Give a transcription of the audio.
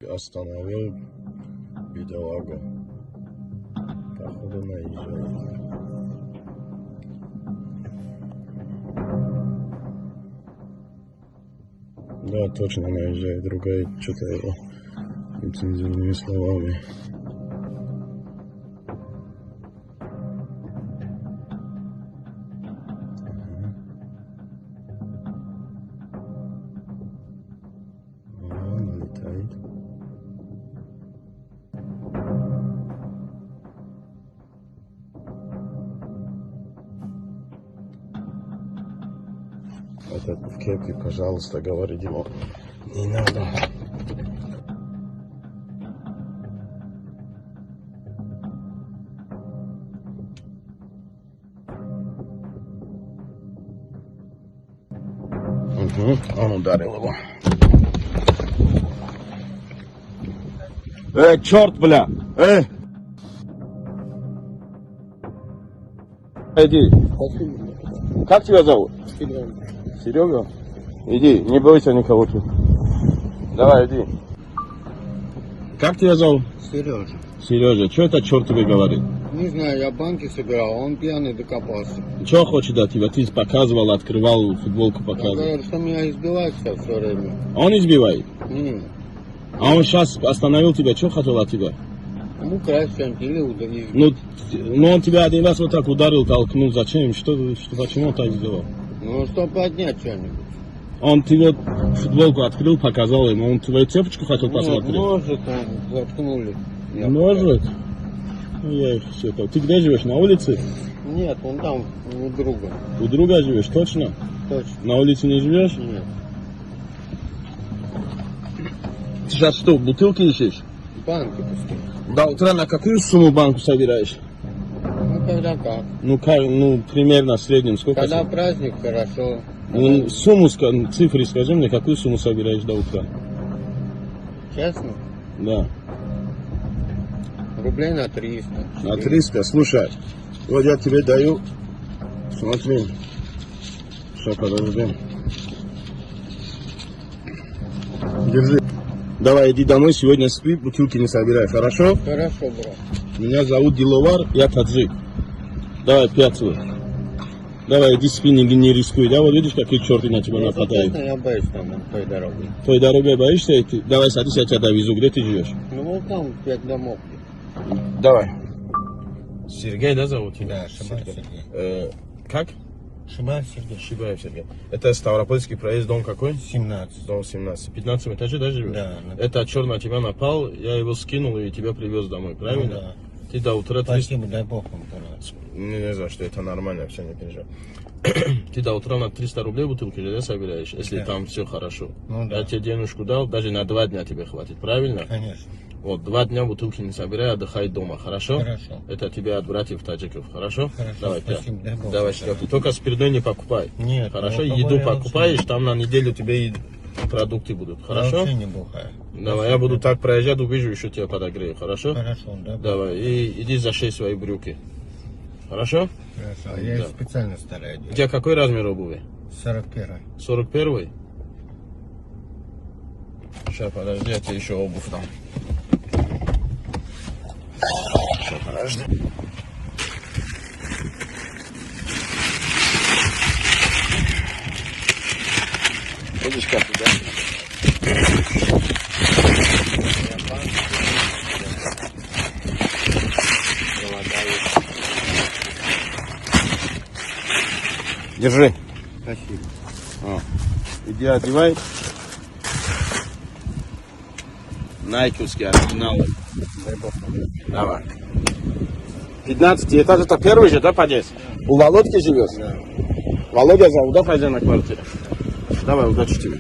Остановил бедолагу. Походу наезжает. Да, точно наезжает. Ругает что-то его нецензурными словами. Налетает. Этот в кепке, пожалуйста, говорит ему, не надо. Он ударил его. Черт, бля! Иди. Как тебя зовут? Серега? Иди, не бойся никого тут. Давай, иди. Как тебя зовут? Сережа. Сережа, что это черт тебе говорит? Не знаю, я банки собирал, он пьяный докопался. Что хочет от тебя? Ты показывал, открывал, футболку Он показывал. говорит, что меня избивает все время. Он избивает? Не. А он сейчас остановил тебя, что хотел от тебя? Ему красть что-нибудь или ударить. Ну он тебя один раз вот так ударил, толкнул. Зачем? Почему он так сделал? Ну, чтобы поднять что-нибудь. Он тебе футболку открыл, показал ему. Он твою цепочку хотел посмотреть? Может, он заткнули. Может? Ну, я их все так. Ты где живешь? На улице? Нет, он там у друга. У друга живешь? Точно? Точно. На улице не живешь? Нет. Ты сейчас что, бутылки ищешь? Банки пустые. До утра на какую сумму банку собираешь? Ну, когда как. Ну, примерно в среднем сколько? Когда праздник, хорошо. Ну, цифры скажи мне, какую сумму собираешь до утра? Честно? Да. Рублей на 300. На 300, слушай, вот я тебе даю, смотри, все, подожди. Держи. Давай, иди домой, сегодня спи, бутылки не собирай, хорошо? Хорошо, брат. Меня зовут Диловар, я таджик. Давай, 5 лет. Давай, иди спи, не рискуй. Да, вот видишь, какие черты на тебя нападают. Честно, я боюсь там той дороги. Той дорогой боишься идти? Давай, садись, я тебя довезу. Где ты живешь? Ну, вот там 5 домов. Давай. Сергей, да, зовут тебя? Да, Шибаев Сергей. Как? Шибаев Сергей. Шибаев Сергей. Это Ставропольский проезд, дом какой? 17. Дом 17. 15 этаже, да, живешь? Да. Это черт на тебя напал, я его скинул и тебя привез домой, правильно? Ну, да. Ты до утра... Спасибо, дай Бог вам, пожалуйста. Не за что, это нормально, все, не переживай. Ты до утра на 300 рублей бутылки да, собираешь, если Да. там все хорошо. Ну, да. Я тебе денежку дал, даже на 2 дня тебе хватит, правильно? Конечно. Вот, 2 дня бутылки не собирай, отдыхай дома, хорошо? Хорошо. Это тебе от братьев таджиков, хорошо? Хорошо, Давай, спасибо, дай Бог. давай, ты только спиртной не покупай. Нет, Хорошо, ну, еду я покупаешь, там на неделю тебе и продукты будут, Я хорошо? вообще не бухаю. Давай, я буду так проезжать, увижу, еще тебя подогрею, хорошо? Хорошо, да. Давай, и иди зашей свои брюки. Хорошо? Хорошо, я Да. специально стараюсь. У тебя какой размер обуви? 41. 41? Сейчас, подожди, я тебе еще обувь дам. Сейчас, подожди. Видишь, как туда? Держи. Спасибо. Иди одевай. Найковские оригиналы. Дай Бог. Давай. 15 этаж, это первый же, да, подъезд? У Володьки живешь? Да. Володя зовут, да, хозяина квартиры? Давай, удачи тебе.